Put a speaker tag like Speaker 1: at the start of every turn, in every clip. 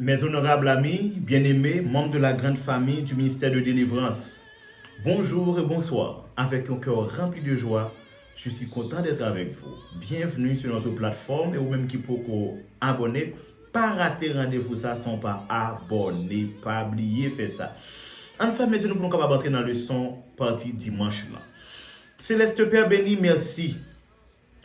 Speaker 1: Mes honorables amis, bien-aimés, membres de la grande famille du ministère de délivrance, bonjour et bonsoir. Avec un cœur rempli de joie, je suis content d'être avec vous. Bienvenue sur notre plateforme et vous même qui pouvez abonner, pas rater rendez-vous ça sans pas abonner, pas oublier faire ça. Enfin, maintenant, nous pouvons entrer dans le son partie dimanche là. Céleste Père béni, merci.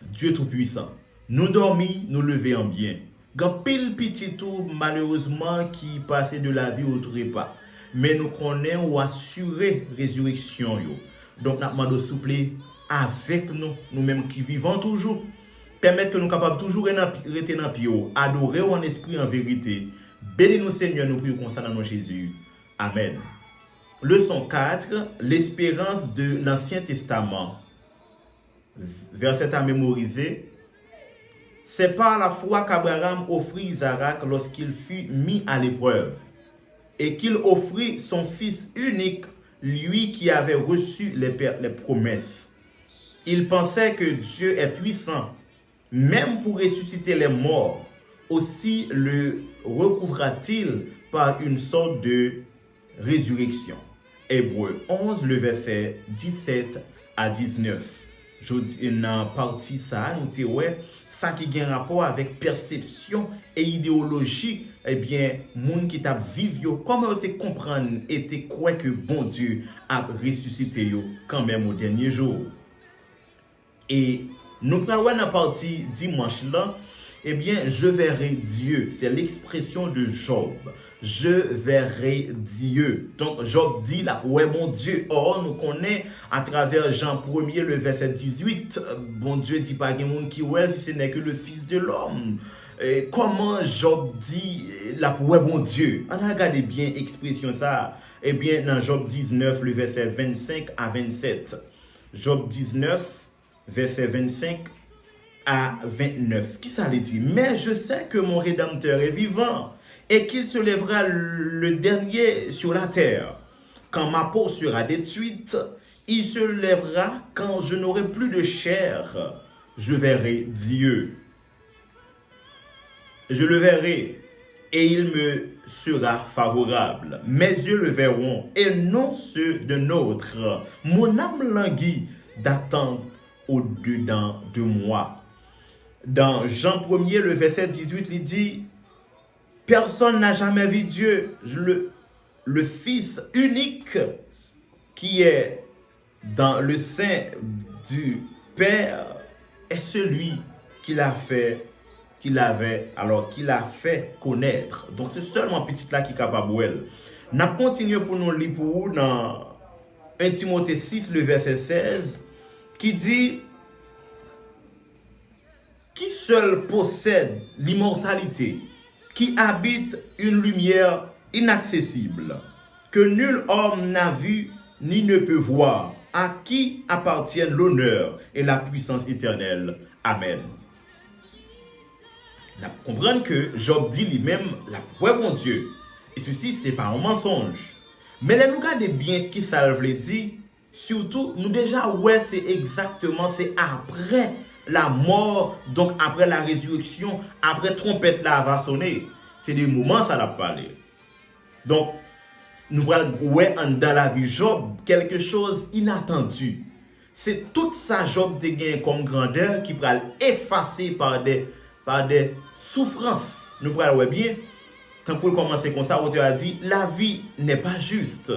Speaker 1: Dieu Tout-Puissant. Nous dormis, nous lever en bien. Gan pile petit tout malheureusement qui passait de la vie au trépas. Mais nous connaissons ou assurer résurrection yo. Donc nous demandons souple avec nous, nous-mêmes qui vivons toujours, permettre que nous capables toujours rester dans pied, adorer en esprit en vérité. Bénis-nous Seigneur, nous prions comme ça dans nom Jésus. Amen. Leçon 4, l'espérance de l'Ancien Testament. Verset à mémoriser. C'est par la foi qu'Abraham offrit Isaac lorsqu'il fut mis à l'épreuve, et qu'il offrit son fils unique, lui qui avait reçu les promesses. Il pensait que Dieu est puissant, même pour ressusciter les morts. Aussi le recouvra-t-il par une sorte de résurrection. Hébreux 11, le verset 17 à 19. Je dis dans partie ça, nous disons ça qui a un rapport avec perception et idéologie, eh bien, moun qui t'a vivre, comment te comprendre et te croire que bon Dieu a ressuscité yo quand même au dernier jour. Et nous prenons dans la partie dimanche là, eh bien, je verrai Dieu. C'est l'expression de Job. Je verrai Dieu. Donc, Job dit là, ouais, mon Dieu. Or, nous connaissons à travers Jean 1er, le verset 18, bon Dieu dit pas qu'il y a monde qui ouais, si ce n'est que le Fils de l'homme. Comment Job dit là, ouais, mon Dieu. On a regardé bien l'expression ça. Eh bien, dans Job 19, le verset 25 à 27. Job 19, verset 25 à 29. Qui ça les dit? Mais je sais que mon Rédempteur est vivant et qu'il se lèvera le dernier sur la terre. Quand ma peau sera détruite, il se lèvera quand je n'aurai plus de chair. Je verrai Dieu. Je le verrai et il me sera favorable. Mes yeux le verront et non ceux de nôtre. Mon âme languit d'attente au-dedans de moi. Dans Jean 1er, le verset 18, il dit « Personne n'a jamais vu Dieu, le Fils unique qui est dans le sein du Père est celui qui l'a fait, qu'il a fait connaître. » Donc c'est seulement petit là qui est capable. N'a continué pour nous lire pour vous dans 1 Timothée 6, le verset 16, qui dit « Qui seul possède l'immortalité, qui habite une lumière inaccessible, que nul homme n'a vu ni ne peut voir, à qui appartiennent l'honneur et la puissance éternelle. Amen. Nous comprenons que Job dit lui-même, la ouais mon Dieu, et ceci c'est pas un mensonge. Mais là nous regardons bien qui ça veut dire, surtout nous déjà ouais c'est exactement, c'est après la mort, donc après la résurrection, après trompette là va sonner. C'est des moments ça l'a parlé. Donc, nous voyons ouais dans la vie Job, quelque chose inattendu. C'est tout ça Job de gain comme grandeur qui va effacer par des souffrances. Nous voyons ouais bien, quand pour commencer comme ça, auteur a dit, la vie n'est pas juste.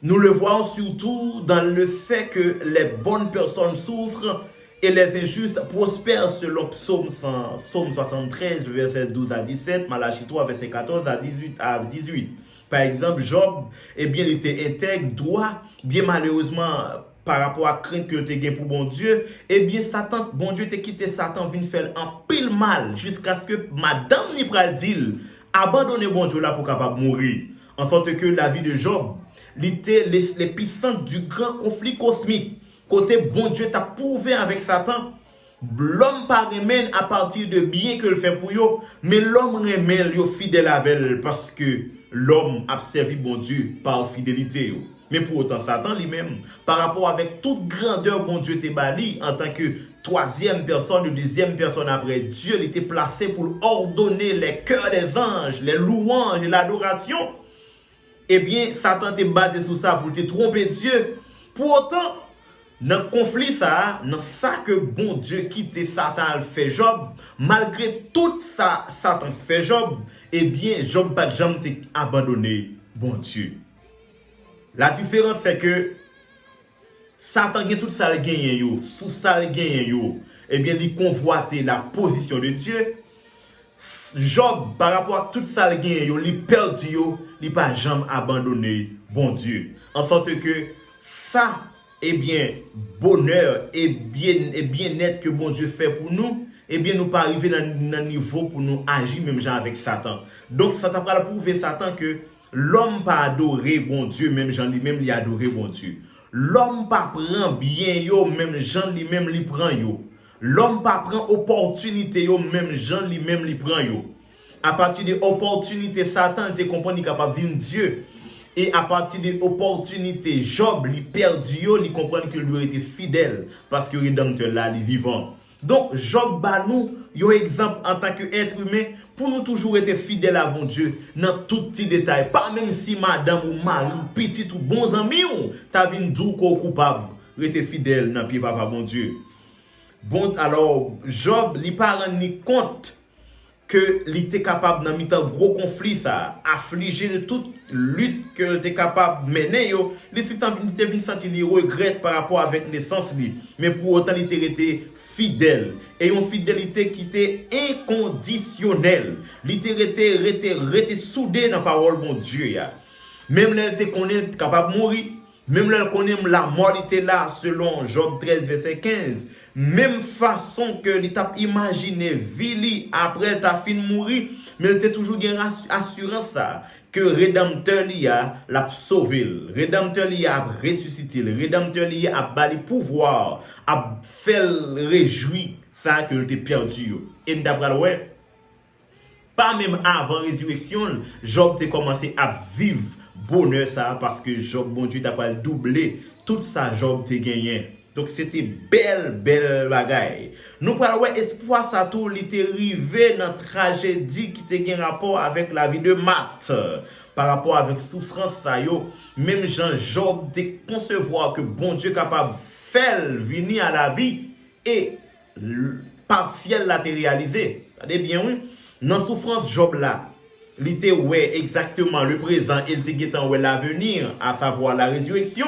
Speaker 1: Nous le voyons surtout dans le fait que les bonnes personnes souffrent et les injustes prospèrent selon Psaume 73, verset 12 à 17, Malachie 3, verset 14 à 18. Par exemple, Job, eh bien, il était intègre, droit, bien malheureusement, par rapport à crainte que tu as pour bon Dieu, eh bien, Satan, bon Dieu t'a quitté Satan, vient faire un pile mal, jusqu'à ce que madame n'y pral dit, abandonnez bon Dieu là pour capable mourir. En sorte que la vie de Job, était l'épicentre du grand conflit cosmique. Côté bon Dieu t'a prouvé avec Satan, l'homme pas remène à partir de bien que le fait pour yo, mais l'homme remène yo fidèle avec elle parce que l'homme a servi bon Dieu par fidélité. Mais pour autant, Satan lui-même, par rapport avec toute grandeur, bon Dieu t'est bali, en tant que troisième personne, ou deuxième personne après Dieu, il était placé pour ordonner les cœurs des anges, les louanges et l'adoration. Eh bien, Satan t'est basé sur ça pour te tromper Dieu. Pour autant, dans le conflit, dans ça que bon Dieu quitte Satan fait Job, malgré tout ça, Satan fait Job, eh bien, Job pas jamais abandonné, bon Dieu. La différence, c'est que Satan a tout ça le gagné, sous ça le gagné, eh bien, il convoite la position de Dieu. Job, par rapport à tout ça le gagné, il perdu, il pas jamais abandonné, bon Dieu. En sorte que ça, eh bien, bonheur et bien-être que bon Dieu fait pour nous, eh bien, nous pas arriver dans un niveau pour nous agir même genre avec Satan. Donc, Satan va prouver Satan que l'homme pas adoré bon Dieu, même Jean lui-même lui adoré bon Dieu. L'homme pas prend bien yo, même Jean lui-même lui prend yo. L'homme pas prend opportunité yo, même Jean lui-même lui prend yo. À partir de opportunité, Satan te comprend qu'il est capable de vivre Dieu. Et à partir de l'opportunité, Job, il perdu, il comprend que lui était fidèle parce que le rédempteur là, il est vivant. Donc, Job bat nous, un exemple en tant qu'être humain, pour nous toujours être fidèles à bon Dieu, dans tout petit détail. Pas même si madame ou mari ou petit ou bons amis, t'as vu une doux coupable, rester fidèle dans pied papa bon Dieu. Bon, alors, Job, il pas rendu compte que il était capable dans un gros conflit ça, affligé de toute lutte que il était capable de mener yo, il était venu sentir les regrets par rapport avec naissance lui, mais pour autant il était fidèle et une fidélité qui était inconditionnelle, il était soudé dans la parole mon Dieu ya. Même là il était capable de mourir, même là il connaît la mort était là selon Job 13 verset 15. Même façon que l'étape imaginé Vili après ta fin mourir, mais il était toujours une assurance ça que rédempteur l'a sauvé, rédempteur a ressuscité, rédempteur a bali pouvoir, a fait réjouir ça que il était perdu. Et d'après ouais, pas même avant résurrection, Job a commencé à vivre bonheur ça parce que Job bon Dieu t'a pas doublé tout ça Job t'a gagné. Donc c'était belle bagaille. Nous parlons espoir ça tout l'été arrivé dans tragédie qui te un rapport avec la vie de Matt par rapport avec souffrance ça yo. Même Jean Job de concevoir que bon Dieu capable faire venir à la vie et partiel l'a réalisé. Regardez bien oui. Dans souffrance Job là, il était ouais exactement le présent, il était ouais l'avenir, à savoir la résurrection.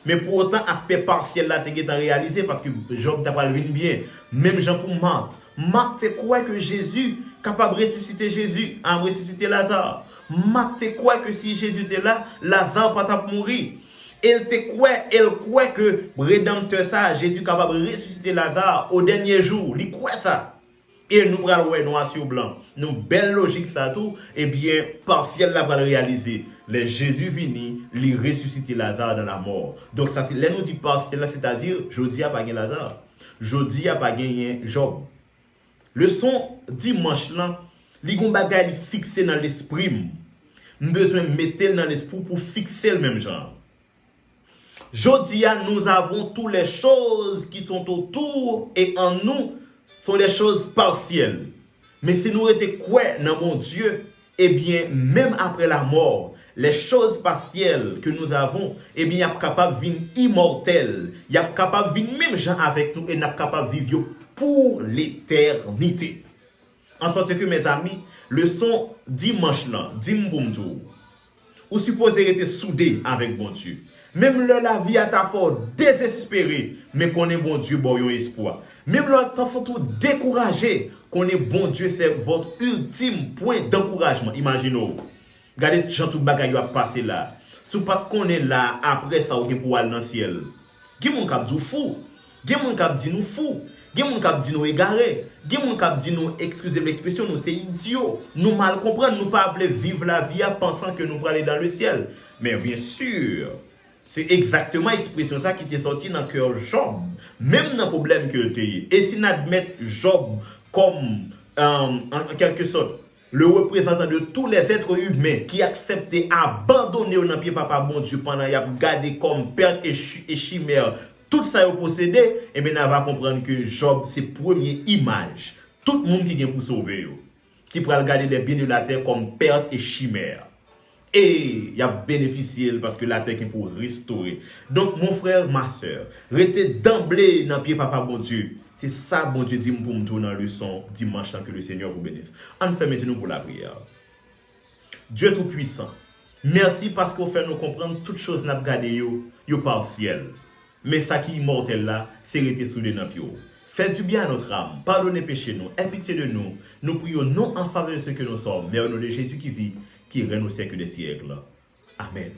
Speaker 1: Mais pour autant, aspect partiel là, tu as réalisé parce que Job t'a pas levé bien. Même Jean pour Marthe. Marthe, tu crois que Jésus capable de ressusciter Jésus, à ressusciter Lazare. Marthe, tu crois que si Jésus était là, Lazare pas t'a mourir. Elle croit que rédempteur ça, Jésus capable de ressusciter Lazare au dernier jour. Il croit ça. Et nous prenons noir sur blanc. Nous belle logique ça tout, eh bien partiel là va le réaliser. Les Jésus vini, il ressuscite Lazare dans la mort. Donc ça c'est là nous dit partiel là, c'est-à-dire Jodi a pas gagné Lazare. Jodi a pas gagné Job. Le son dimanche là, li gon bagay fixé dans l'esprit. Nous besoin mettre dans l'esprit pour fixer le même genre. Jodi nous avons toutes les choses qui sont autour et en nous sont des choses partielles. Mais si nous étions quoi dans mon Dieu, eh bien, même après la mort, les choses partielles que nous avons, eh bien, il est capable de vivre immortel. Il est capable de vivre même gens avec nous et il est capable de vivre pour l'éternité. En sorte que, mes amis, le son dimanche là, dimboumdou, ou supposé être soudé avec bon Dieu. Même la vie à ta fort désespéré, mais qu'on est bon Dieu, bon yon espoir. Même là, ta fort tout découragé, qu'on est bon Dieu, c'est votre ultime point d'encouragement. Imaginez-vous. Regardez, Jean tout bagay a passé là. Si vous pas qu'on est là, après ça, vous pour aller dans le ciel. Qui mon cap dit fou? Qui mon cap dit nous fou? Qui mon cap dit nous égaré? Qui mon cap dit nous, excusez l'expression, nous c'est idiot. Nous mal comprendre, nous pas voulons vivre la vie en pensant que nous pourrons aller dans le ciel. Mais bien sûr, c'est exactement l'expression ça qui était sorti dans le cœur Job. Même dans le problème que tu as. Et si nous admettons Job comme, en quelque sorte, le représentant de tous les êtres humains qui acceptent abandonner dans pied papa bon Dieu pendant y a gardé comme perte et chimère tout ça est possédé, et bien on va comprendre que Job c'est première image. Tout le monde qui vient pour sauver qui pourra regarder les biens de la terre comme perte et chimère. Et il a bénéficié parce que la terre est pour restaurer. Donc mon frère, ma soeur, restez d'emblée dans pied papa bon Dieu. C'est ça bon Dieu dit pour me tourner dans le son dimanche que le Seigneur vous bénisse. En fait, nous pour la prière. Dieu tout-puissant, merci parce qu'on fait nous comprendre toutes choses n'a gardé yo partiel. Mais ça qui est immortel là, c'est rester soudé dans pied. Faites du bien à notre âme, pardonnez péché nous, aie pitié de nous. Nous prions non en faveur de ce que nous sommes, mais au nom de Jésus qui vit, qui règne au siècle des siècles. Amen.